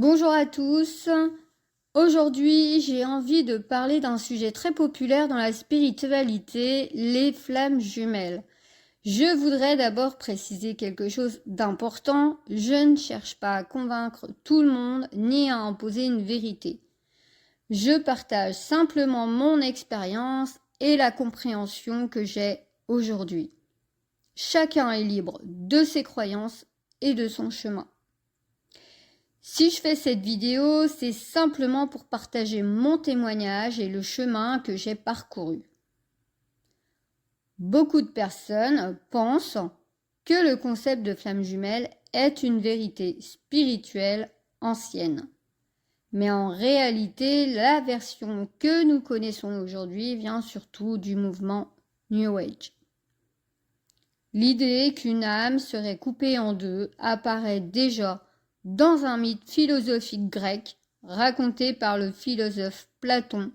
Bonjour à tous. Aujourd'hui, j'ai envie de parler d'un sujet très populaire dans la spiritualité, les flammes jumelles. Je voudrais d'abord préciser quelque chose d'important. Je ne cherche pas à convaincre tout le monde ni à imposer une vérité. Je partage simplement mon expérience et la compréhension que j'ai aujourd'hui. Chacun est libre de ses croyances et de son chemin. Si je fais cette vidéo, c'est simplement pour partager mon témoignage et le chemin que j'ai parcouru. Beaucoup de personnes pensent que le concept de flamme jumelle est une vérité spirituelle ancienne. Mais en réalité, la version que nous connaissons aujourd'hui vient surtout du mouvement New Age. L'idée qu'une âme serait coupée en deux apparaît déjà dans un mythe philosophique grec raconté par le philosophe Platon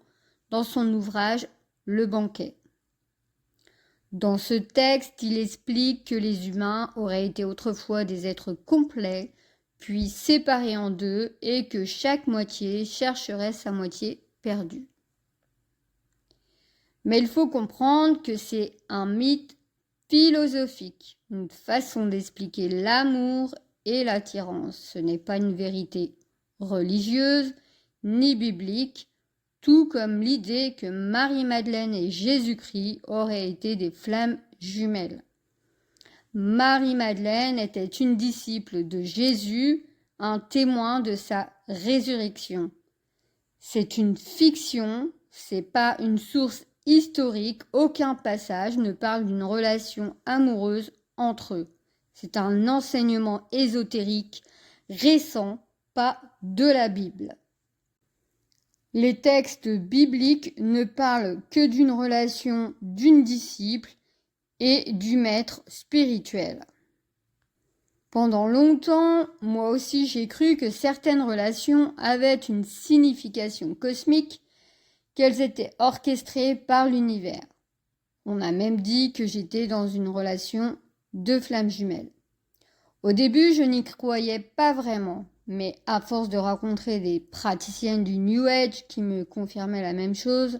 dans son ouvrage Le Banquet. Dans ce texte, il explique que les humains auraient été autrefois des êtres complets, puis séparés en deux, et que chaque moitié chercherait sa moitié perdue. Mais il faut comprendre que c'est un mythe philosophique, une façon d'expliquer l'amour et l'attirance. Ce n'est pas une vérité religieuse ni biblique, tout comme l'idée que Marie-Madeleine et Jésus-Christ auraient été des flammes jumelles. Marie-Madeleine était une disciple de Jésus, un témoin de sa résurrection. C'est une fiction, c'est pas une source historique, aucun passage ne parle d'une relation amoureuse entre eux. C'est un enseignement ésotérique récent, pas de la Bible. Les textes bibliques ne parlent que d'une relation d'une disciple et du maître spirituel. Pendant longtemps, moi aussi j'ai cru que certaines relations avaient une signification cosmique, qu'elles étaient orchestrées par l'univers. On a même dit que j'étais dans une relation de flammes jumelles. Au début, je n'y croyais pas vraiment, mais à force de rencontrer des praticiennes du New Age qui me confirmaient la même chose,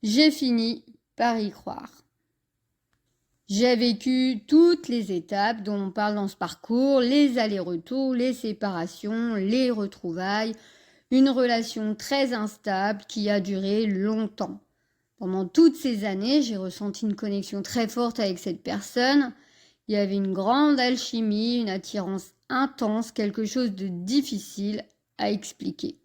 j'ai fini par y croire. J'ai vécu toutes les étapes dont on parle dans ce parcours, les allers-retours, les séparations, les retrouvailles, une relation très instable qui a duré longtemps. Pendant toutes ces années, j'ai ressenti une connexion très forte avec cette personne. Il y avait une grande alchimie, une attirance intense, quelque chose de difficile à expliquer.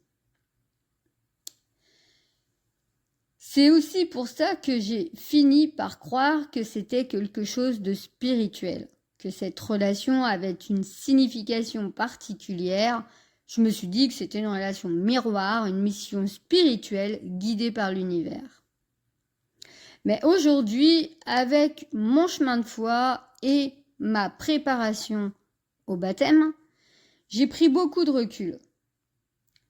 C'est aussi pour ça que j'ai fini par croire que c'était quelque chose de spirituel, que cette relation avait une signification particulière. Je me suis dit que c'était une relation miroir, une mission spirituelle guidée par l'univers. Mais aujourd'hui, avec mon chemin de foi et ma préparation au baptême, j'ai pris beaucoup de recul.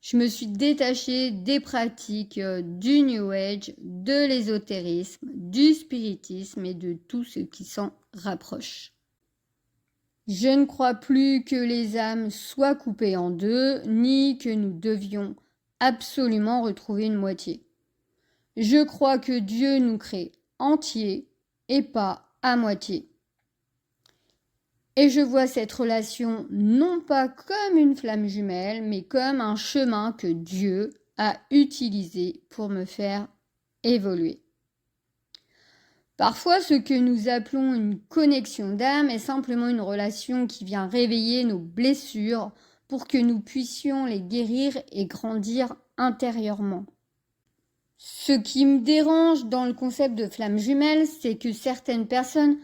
Je me suis détachée des pratiques du New Age, de l'ésotérisme, du spiritisme et de tout ce qui s'en rapproche. Je ne crois plus que les âmes soient coupées en deux, ni que nous devions absolument retrouver une moitié. Je crois que Dieu nous crée entiers et pas à moitié. Et je vois cette relation non pas comme une flamme jumelle, mais comme un chemin que Dieu a utilisé pour me faire évoluer. Parfois, ce que nous appelons une connexion d'âme est simplement une relation qui vient réveiller nos blessures pour que nous puissions les guérir et grandir intérieurement. Ce qui me dérange dans le concept de flamme jumelle, c'est que certaines personnes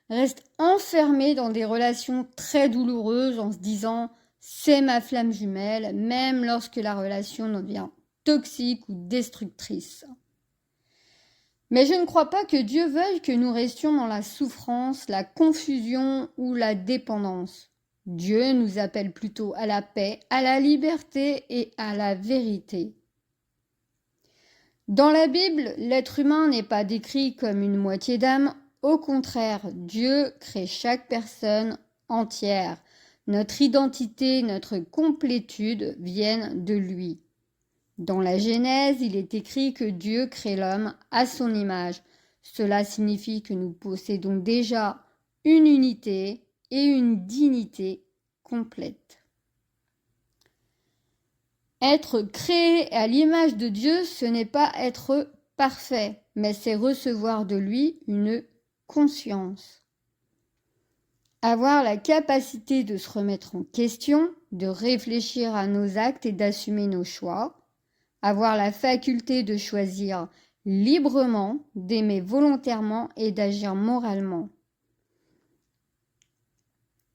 restent enfermées dans des relations très douloureuses en se disant « c'est ma flamme jumelle », même lorsque la relation devient toxique ou destructrice. Mais je ne crois pas que Dieu veuille que nous restions dans la souffrance, la confusion ou la dépendance. Dieu nous appelle plutôt à la paix, à la liberté et à la vérité. Dans la Bible, l'être humain n'est pas décrit comme une moitié d'âme. Au contraire, Dieu crée chaque personne entière. Notre identité, notre complétude viennent de lui. Dans la Genèse, il est écrit que Dieu crée l'homme à son image. Cela signifie que nous possédons déjà une unité et une dignité complète. Être créé à l'image de Dieu, ce n'est pas être parfait, mais c'est recevoir de lui une conscience. Avoir la capacité de se remettre en question, de réfléchir à nos actes et d'assumer nos choix. Avoir la faculté de choisir librement, d'aimer volontairement et d'agir moralement.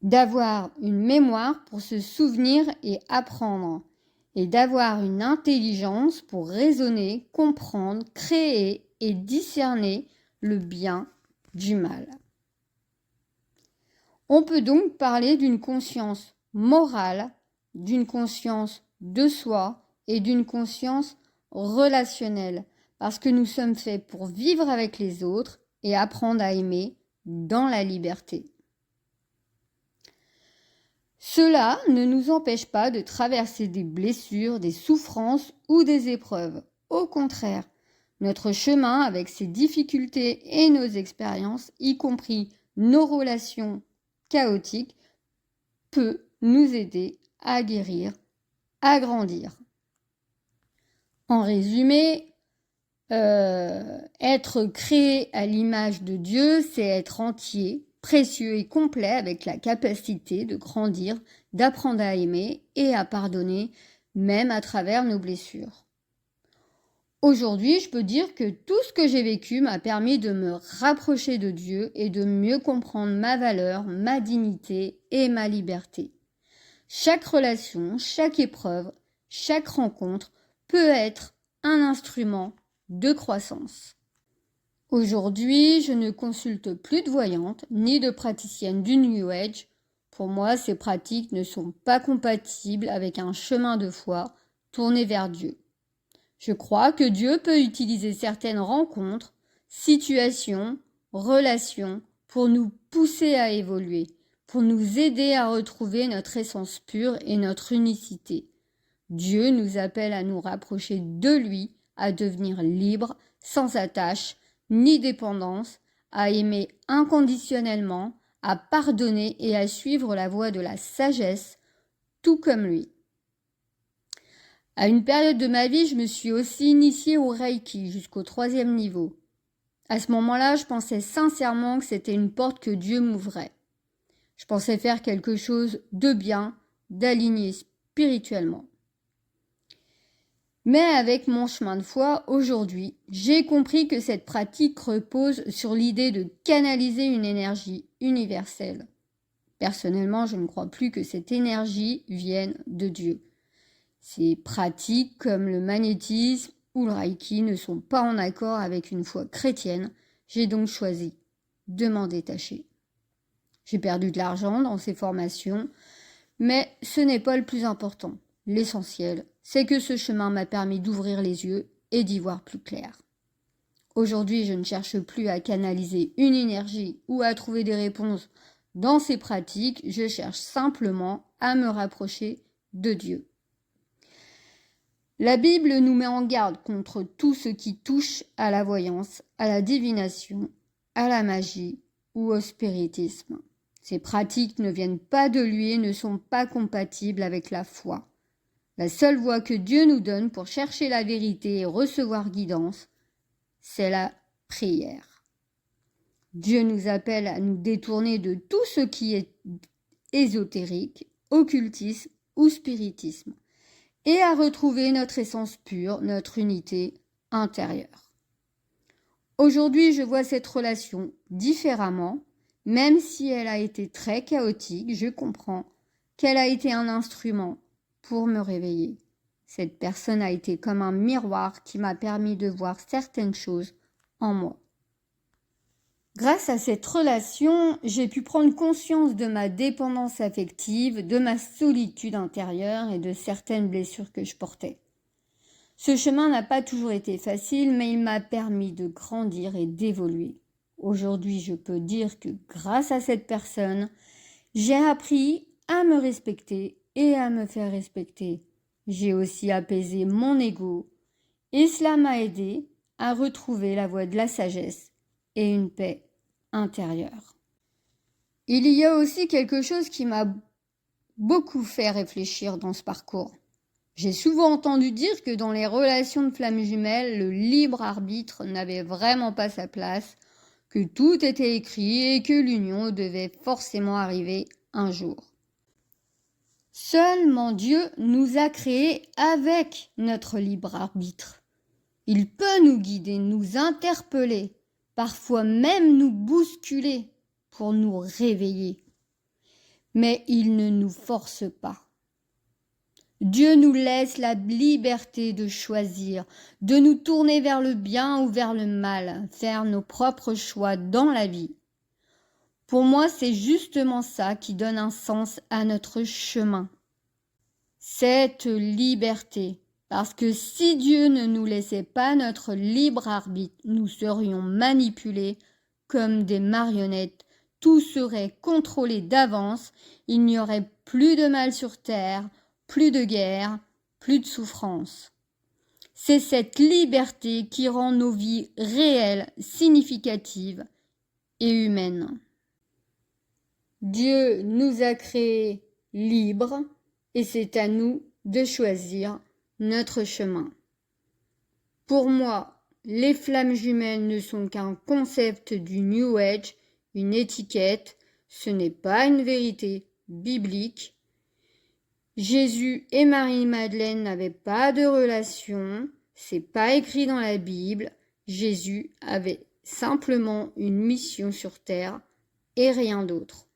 D'avoir une mémoire pour se souvenir et apprendre. Et d'avoir une intelligence pour raisonner, comprendre, créer et discerner le bien du mal. On peut donc parler d'une conscience morale, d'une conscience de soi et d'une conscience relationnelle, parce que nous sommes faits pour vivre avec les autres et apprendre à aimer dans la liberté. Cela ne nous empêche pas de traverser des blessures, des souffrances ou des épreuves. Au contraire, notre chemin avec ses difficultés et nos expériences, y compris nos relations chaotiques, peut nous aider à guérir, à grandir. En résumé, être créé à l'image de Dieu, c'est être entier, précieux et complet avec la capacité de grandir, d'apprendre à aimer et à pardonner, même à travers nos blessures. Aujourd'hui, je peux dire que tout ce que j'ai vécu m'a permis de me rapprocher de Dieu et de mieux comprendre ma valeur, ma dignité et ma liberté. Chaque relation, chaque épreuve, chaque rencontre peut être un instrument de croissance. Aujourd'hui, je ne consulte plus de voyante ni de praticienne du New Age. Pour moi, ces pratiques ne sont pas compatibles avec un chemin de foi tourné vers Dieu. Je crois que Dieu peut utiliser certaines rencontres, situations, relations pour nous pousser à évoluer, pour nous aider à retrouver notre essence pure et notre unicité. Dieu nous appelle à nous rapprocher de lui, à devenir libres, sans attache ni dépendance, à aimer inconditionnellement, à pardonner et à suivre la voie de la sagesse, tout comme lui. À une période de ma vie, je me suis aussi initiée au Reiki jusqu'au 3e niveau. À ce moment-là, je pensais sincèrement que c'était une porte que Dieu m'ouvrait. Je pensais faire quelque chose de bien, d'aligné spirituellement. Mais avec mon chemin de foi, aujourd'hui, j'ai compris que cette pratique repose sur l'idée de canaliser une énergie universelle. Personnellement, je ne crois plus que cette énergie vienne de Dieu. Ces pratiques comme le magnétisme ou le Reiki ne sont pas en accord avec une foi chrétienne. J'ai donc choisi de m'en détacher. J'ai perdu de l'argent dans ces formations, mais ce n'est pas le plus important. L'essentiel, c'est que ce chemin m'a permis d'ouvrir les yeux et d'y voir plus clair. Aujourd'hui, je ne cherche plus à canaliser une énergie ou à trouver des réponses dans ces pratiques, je cherche simplement à me rapprocher de Dieu. La Bible nous met en garde contre tout ce qui touche à la voyance, à la divination, à la magie ou au spiritisme. Ces pratiques ne viennent pas de lui et ne sont pas compatibles avec la foi. La seule voie que Dieu nous donne pour chercher la vérité et recevoir guidance, c'est la prière. Dieu nous appelle à nous détourner de tout ce qui est ésotérique, occultisme ou spiritisme, et à retrouver notre essence pure, notre unité intérieure. Aujourd'hui, je vois cette relation différemment, même si elle a été très chaotique, je comprends qu'elle a été un instrument pour me réveiller. Cette personne a été comme un miroir qui m'a permis de voir certaines choses en moi. Grâce à cette relation, j'ai pu prendre conscience de ma dépendance affective, de ma solitude intérieure et de certaines blessures que je portais. Ce chemin n'a pas toujours été facile, mais il m'a permis de grandir et d'évoluer. Aujourd'hui, je peux dire que grâce à cette personne, j'ai appris à me respecter et à me faire respecter. J'ai aussi apaisé mon ego et cela m'a aidé à retrouver la voie de la sagesse et une paix intérieure. Il y a aussi quelque chose qui m'a beaucoup fait réfléchir dans ce parcours. J'ai souvent entendu dire que dans les relations de flammes jumelles, le libre arbitre n'avait vraiment pas sa place, que tout était écrit et que l'union devait forcément arriver un jour. Seulement Dieu nous a créés avec notre libre arbitre. Il peut nous guider, nous interpeller, parfois même nous bousculer pour nous réveiller. Mais il ne nous force pas. Dieu nous laisse la liberté de choisir, de nous tourner vers le bien ou vers le mal, faire nos propres choix dans la vie. Pour moi, c'est justement ça qui donne un sens à notre chemin. Cette liberté. Parce que si Dieu ne nous laissait pas notre libre arbitre, nous serions manipulés comme des marionnettes. Tout serait contrôlé d'avance, il n'y aurait plus de mal sur terre, plus de guerre, plus de souffrance. C'est cette liberté qui rend nos vies réelles, significatives et humaines. Dieu nous a créés libres et c'est à nous de choisir notre chemin. Pour moi, les flammes jumelles ne sont qu'un concept du New Age, une étiquette, ce n'est pas une vérité biblique. Jésus et Marie-Madeleine n'avaient pas de relation, c'est pas écrit dans la Bible. Jésus avait simplement une mission sur terre et rien d'autre.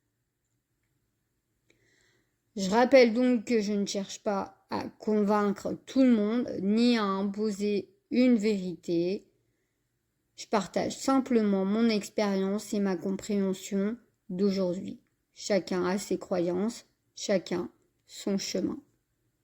Je rappelle donc que je ne cherche pas à convaincre tout le monde ni à imposer une vérité. Je partage simplement mon expérience et ma compréhension d'aujourd'hui. Chacun a ses croyances, chacun son chemin.